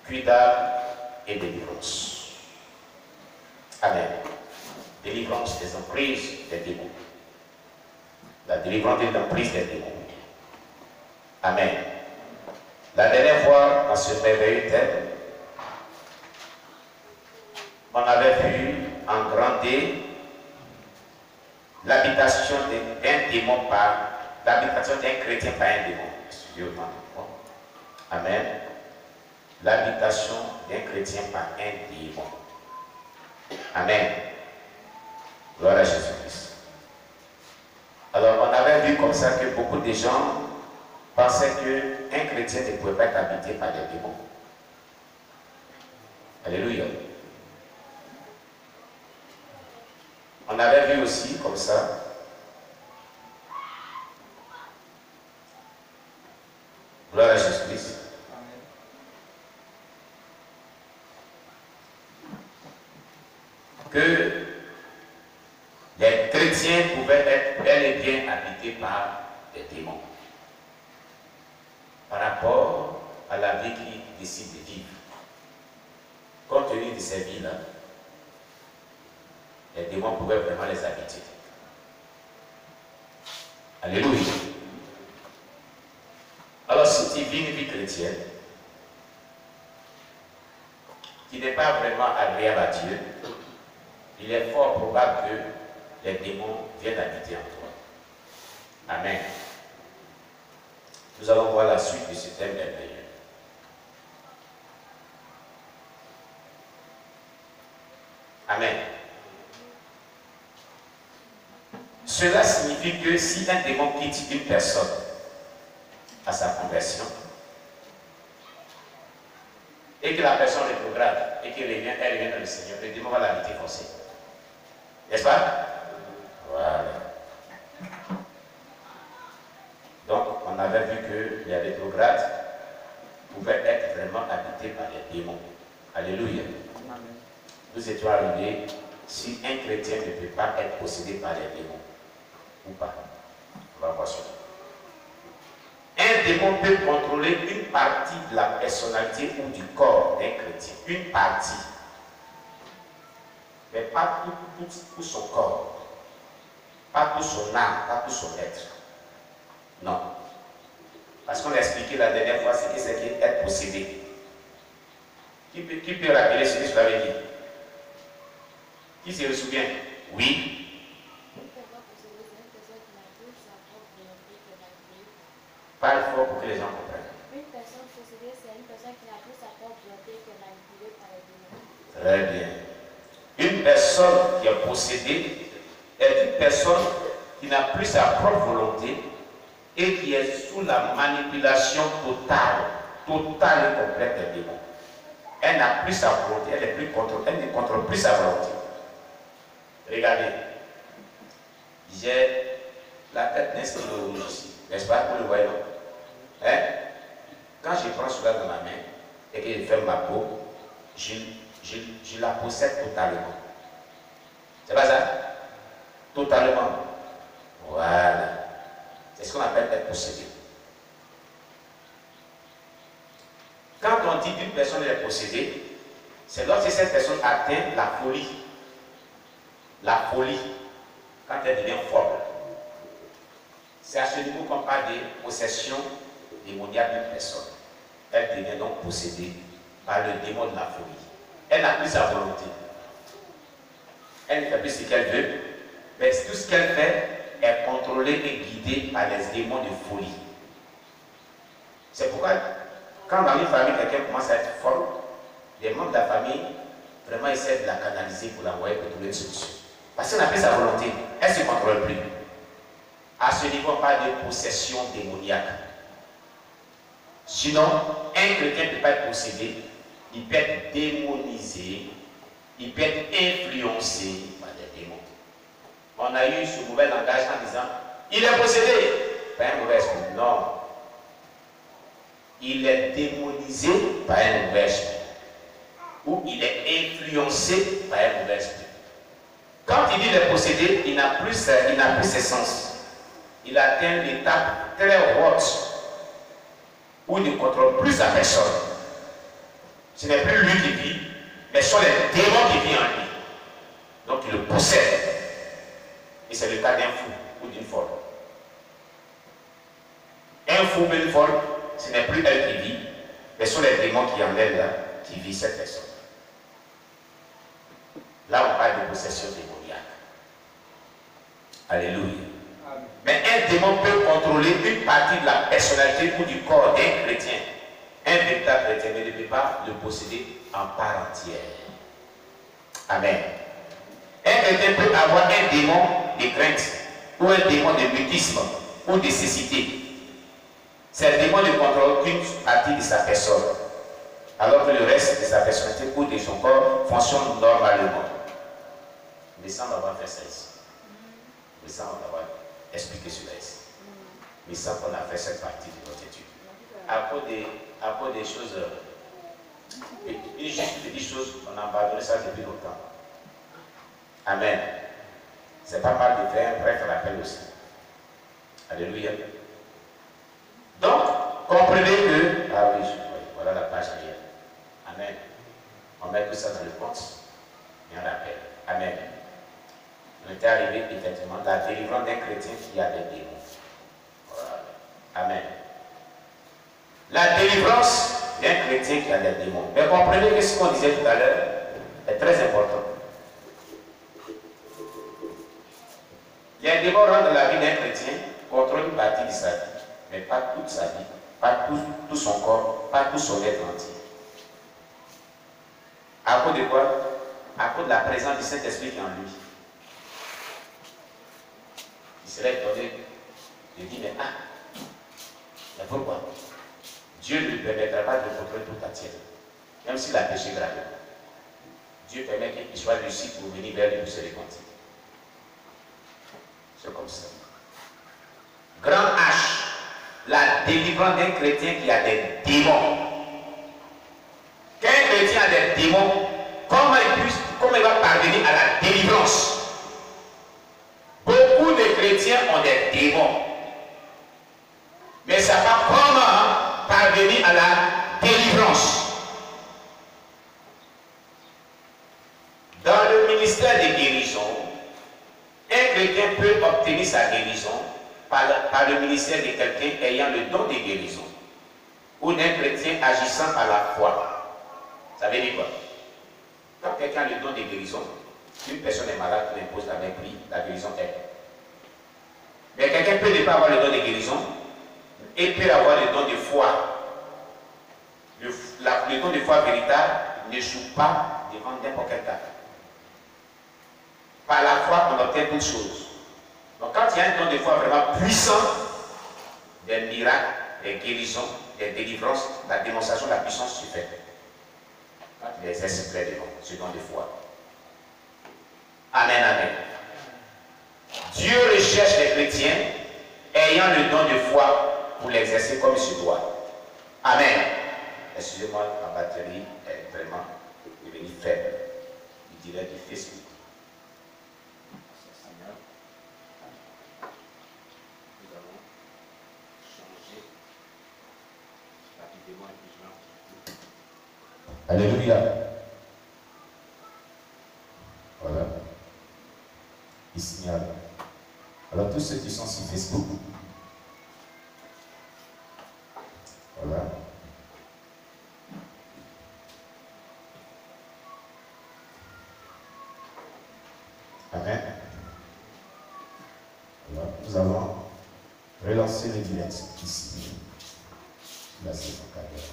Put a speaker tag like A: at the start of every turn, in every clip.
A: puis d'âme et délivrance. Amen. Délivrance des emprises des démons. La délivrance des emprises des démons. Amen. La dernière fois, dans ce merveilleux thème, on avait vu en grandeur l'habitation d'un démon par l'habitation d'un chrétien par un démon. Excusez-moi. Amen. L'habitation d'un chrétien par un démon. Amen. Gloire à Jésus-Christ. Alors, on avait vu comme ça que beaucoup de gens pensaient qu'un chrétien ne pouvait pas être habité par des démons. Alléluia. On avait vu aussi comme ça gloire à Jésus-Christ. Que les chrétiens pouvaient être bel et bien habités par des démons par rapport à la vie qu'ils décident de vivre. Compte tenu de ces vies-là, les démons pouvaient vraiment les habiter. Alléluia. Alors, si tu vis une vie chrétienne qui n'est pas vraiment agréable à Dieu, il est fort probable que les démons viennent habiter en toi. Amen. Nous allons voir la suite de ce thème merveilleux. Amen. Cela signifie que si un démon quitte une personne à sa conversion et que la personne rétrograde et qu'elle revient dans le Seigneur, le démon va l'habiter forcément. N'est-ce pas? Voilà. Donc, on avait vu que les rétrogrades pouvaient être vraiment habités par les démons. Alléluia. Nous étions arrivés si un chrétien ne peut pas être possédé par les démons. Ou pas. On va voir cela. Un démon peut contrôler une partie de la personnalité ou du corps d'un chrétien. Une partie. Mais pas tout son corps. Pas tout son âme, pas tout son être. Non. Parce qu'on a expliqué la dernière fois ce que c'est qu'être possédé. Qui peut rappeler ce que je l'avais dit? Qui se souvient? Oui. Parle fort pour que les gens comprennent.
B: Une personne possédée, c'est une personne qui n'a plus sa propre volonté que manipulée par les démons.
A: Très bien. Une personne qui est possédée est une personne qui n'a plus sa propre volonté et qui est sous la manipulation totale et complète des démons. Elle n'a plus sa volonté, elle ne contrôle plus sa volonté. Regardez, j'ai la tête d'un stylo rouge ici, n'est-ce pas? Vous le voyez, non? Hein? Quand je prends cela dans ma main et que je ferme ma peau, je la possède totalement. C'est pas ça? Totalement. Voilà. C'est ce qu'on appelle être possédé. Quand on dit qu'une personne est possédée, c'est lorsque cette personne atteint la folie. La folie, quand elle devient folle. C'est à ce niveau qu'on parle de possession démoniaque d'une personne. Elle devient donc possédée par le démon de la folie. Elle n'a plus sa volonté. Elle ne fait plus ce qu'elle veut, mais tout ce qu'elle fait est contrôlé et guidé par les démons de folie. C'est pourquoi, quand dans une famille, quelqu'un commence à être folle, les membres de la famille vraiment essaient de la canaliser pour l'envoyer pour trouver une solution. Parce qu'elle n'a plus sa volonté, elle ne se contrôle plus. À ce niveau, on parle de possession démoniaque. Sinon, un chrétien ne peut pas être possédé, il peut être démonisé, il peut être influencé par des démons. On a eu ce mauvais langage en disant, il est possédé. Pas un mauvais esprit. Non. Il est démonisé par un mauvais esprit. Ou il est influencé par un mauvais esprit. Quand il dit il est possédé, il n'a plus ses sens. Il atteint l'étape très haute où il ne contrôle plus sa personne. Ce n'est plus lui qui vit, mais ce sont les démons qui vivent en lui. Donc il le possède. Et c'est le cas d'un fou ou d'une folle. Un fou ou une folle, ce n'est plus elle qui vit, mais ce sont les démons qui en elle, là, qui vivent cette personne. Là, on parle de possession démoniaque. Alléluia. Amen. Mais un démon peut contrôler une partie de la personnalité ou du corps d'un chrétien. Un véritable chrétien ne peut pas le posséder en part entière. Amen. Un chrétien peut avoir un démon de crainte ou un démon de mutisme ou de cécité. C'est le démon ne contrôle qu'une partie de sa personne, alors que le reste de sa personnalité ou de son corps fonctionne normalement. Il me semble avoir fait ça ici. Il me semble avoir expliqué cela ici. Il me semble qu'on a fait cette partie de notre étude. À cause des choses, une juste petite chose, on a abandonné ça depuis longtemps. Amen. C'est pas mal de faire un bref rappel aussi. Alléluia. Donc, comprenez que, ah oui, voilà la page arrière. Amen. On met tout ça dans le compte. Et on rappelle. Amen. On était arrivé effectivement à la délivrance d'un chrétien qui a des démons. Voilà. Amen. La délivrance d'un chrétien qui a des démons. Mais comprenez que ce qu'on disait tout à l'heure est très important. Les démons rentrent dans la vie d'un chrétien, contrôlent une partie de sa vie, mais pas toute sa vie, pas tout son corps, pas tout son être entier. À cause de quoi? À cause de la présence du Saint-Esprit qui est en lui. Il serait étonné de dire, mais pourquoi? Dieu ne lui permettra pas de contrôler toute la tienne, même s'il a péché gravement. Dieu permet qu'il soit lucide pour venir vers lui pour se repentir. C'est comme ça. Grand H, la délivrance d'un chrétien qui a des démons. Quand un chrétien a des démons, comment il va parvenir à la délivrance? Beaucoup de chrétiens ont des démons. Mais ça va comment parvenir à la délivrance? Dans le ministère de guérison, un chrétien peut obtenir sa guérison par le ministère de quelqu'un ayant le don de guérison ou d'un chrétien agissant par la foi. Ça veut dire quoi? Quand quelqu'un a le don de guérison, une personne est malade, qui impose la main, prie, la guérison est. Mais quelqu'un peut ne pas avoir le don de guérison et peut avoir le don de foi. Le don de foi véritable ne joue pas devant n'importe quel cas. Par la foi, on obtient toutes choses. Donc quand il y a un don de foi vraiment puissant, des miracles, des guérisons, des délivrances, la démonstration de la puissance se fait. Quand il exerce pleinement ce don de foi. Amen, amen. Dieu recherche les chrétiens ayant le don de foi pour l'exercer comme il se doit. Amen. Excusez-moi, ma batterie est vraiment devenue faible. Il dirait du Facebook. Nous avons changé rapidement et alléluia. Voilà. Il signale. Alors tous ceux qui sont sur Facebook. Voilà. Amen. Alors, nous allons relancer le direct ici. Là, c'est mon carrière.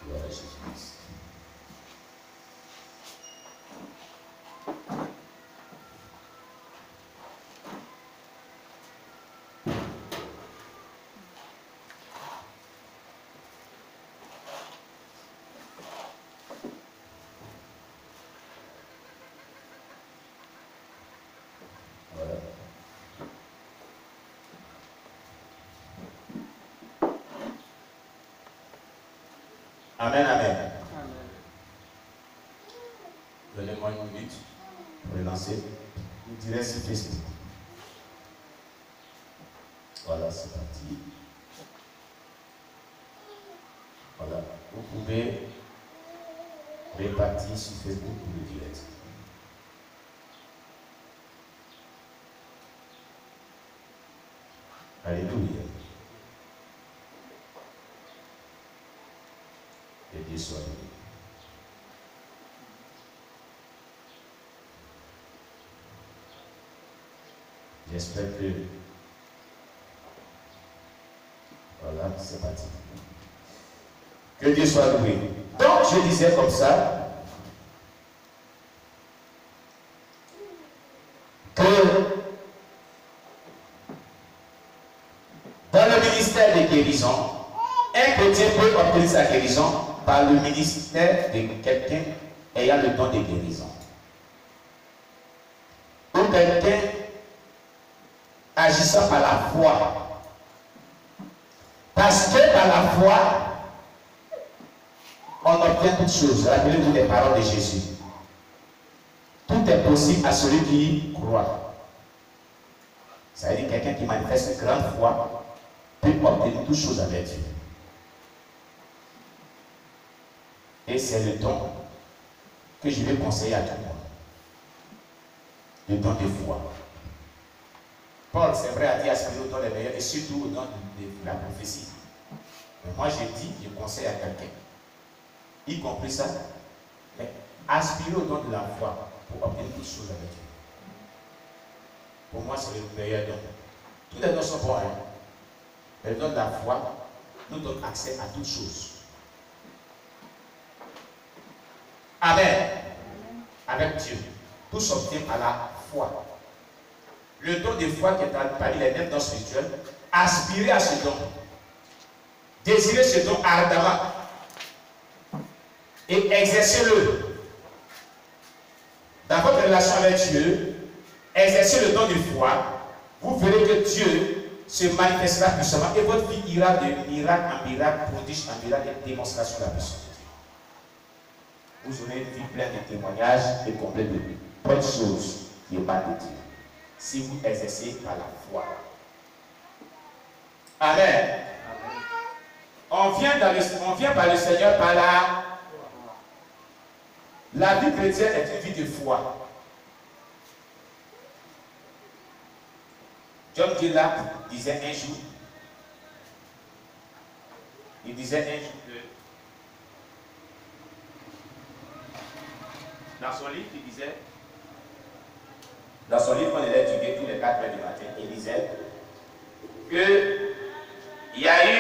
A: Gloire à Jésus-Christ. Amen, amen. Donnez-moi une minute pour relancer. Vous direz sur Facebook. Voilà, c'est parti. Voilà. Vous pouvez répartir sur Facebook ou le direct. Alléluia. Que Dieu soit béni. J'espère que... Voilà, c'est parti. Que Dieu soit loué. Donc, je disais comme ça, que dans le ministère de guérison, un chrétien peut obtenir sa guérison par le ministère de quelqu'un ayant le don de guérison. Ou quelqu'un agissant par la foi. Parce que par la foi, on obtient toutes choses. Rappelez-vous les paroles de Jésus. Tout est possible à celui qui croit. Ça veut dire quelqu'un qui manifeste une grande foi peut obtenir toutes choses avec Dieu. Et c'est le don que je vais conseiller à tout le monde. Le don de foi. Paul, c'est vrai, a dit aspirer au don des meilleurs et surtout au don de la prophétie. Mais moi, je dis, je conseille à quelqu'un, y compris ça, mais aspirer au don de la foi pour obtenir toutes choses avec Dieu. Pour moi, c'est le meilleur don. Tous les dons sont bons, hein? Mais le don de la foi nous donne accès à toutes choses. Amen. Avec Dieu. Tout s'obtient par la foi. Le don de foi qui est parmi les 9 dons spirituels, aspirez à ce don. Désirez ce don ardemment. Et exercez-le. Dans votre relation avec Dieu, exercez le don de foi. Vous verrez que Dieu se manifestera puissamment et votre vie ira de miracle en miracle, prodige en miracle et démonstration de la puissance de Dieu. Vous aurez une vie pleine de témoignages et complète de bonnes choses qui émanent de Dieu. Si vous exercez par la foi. Amen. On vient par le Seigneur par la vie chrétienne est une vie de foi. John Gillard disait un jour, dans son livre, dans son livre qu'on allait étudier tous les 4 heures du matin, il disait qu'il y a eu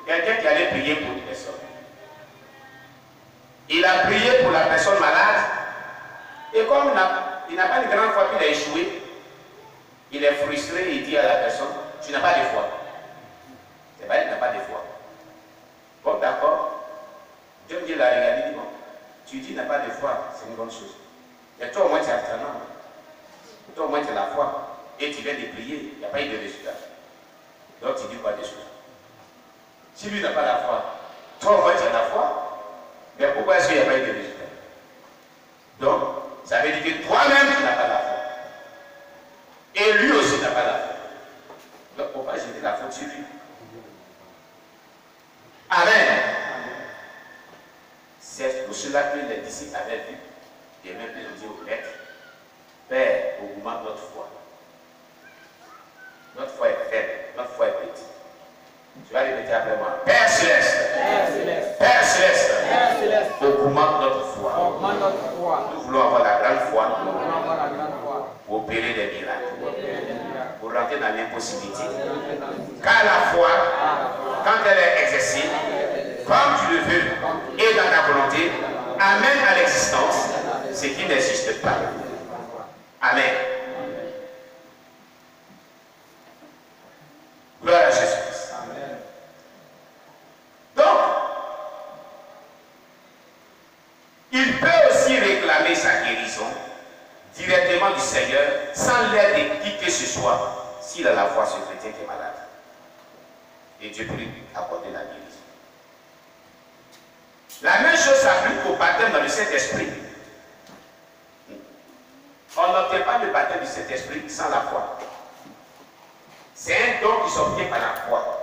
A: quelqu'un qui allait prier pour une personne. Il a prié pour la personne malade, et comme il n'a pas de grande foi, puis il a échoué, il est frustré, il dit à la personne, tu n'as pas de foi. C'est vrai, il n'a pas de foi. Bon, d'accord. Dieu me dit, il a regardé, il dit, bon, tu dis, il n'a pas de foi, c'est une bonne chose. Mais toi, au moins, tu es abstinent. Toi, au moins, tu as la foi. Et tu viens de prier, il n'y a pas eu de résultat. Donc, tu dis quoi des choses. Si lui n'a pas la foi, toi, au moins, tu as la foi. Mais pourquoi est-ce qu'il n'y a pas eu de résultat? Donc, ça veut dire que toi-même, tu n'as pas la foi. Et lui aussi n'a pas la foi. Donc, pourquoi jeter la faute sur lui? Amen. C'est tout cela que les disciples avaient vu. Et même ils ont dit au Maître, Père, augmente notre foi. Notre foi est faible, notre foi est petite. Tu vas répéter après moi. Père Céleste, Père Céleste, augmente notre foi. Nous voulons avoir la grande foi pour opérer des miracles, pour rentrer dans l'impossibilité. Car la foi, quand elle est exercée, comme tu le veux et dans ta volonté, amène à l'existence ce qui n'existe pas. Amen. Gloire à Jésus-Christ. Donc, il peut aussi réclamer sa guérison directement du Seigneur sans l'aide de qui que ce soit s'il a la foi sur le chrétien qui est malade. Et Dieu peut lui accorder la guérison. La même chose s'applique au baptême dans le Saint-Esprit. On n'obtient pas le baptême du Saint-Esprit sans la foi. C'est un don qui s'obtient par la foi.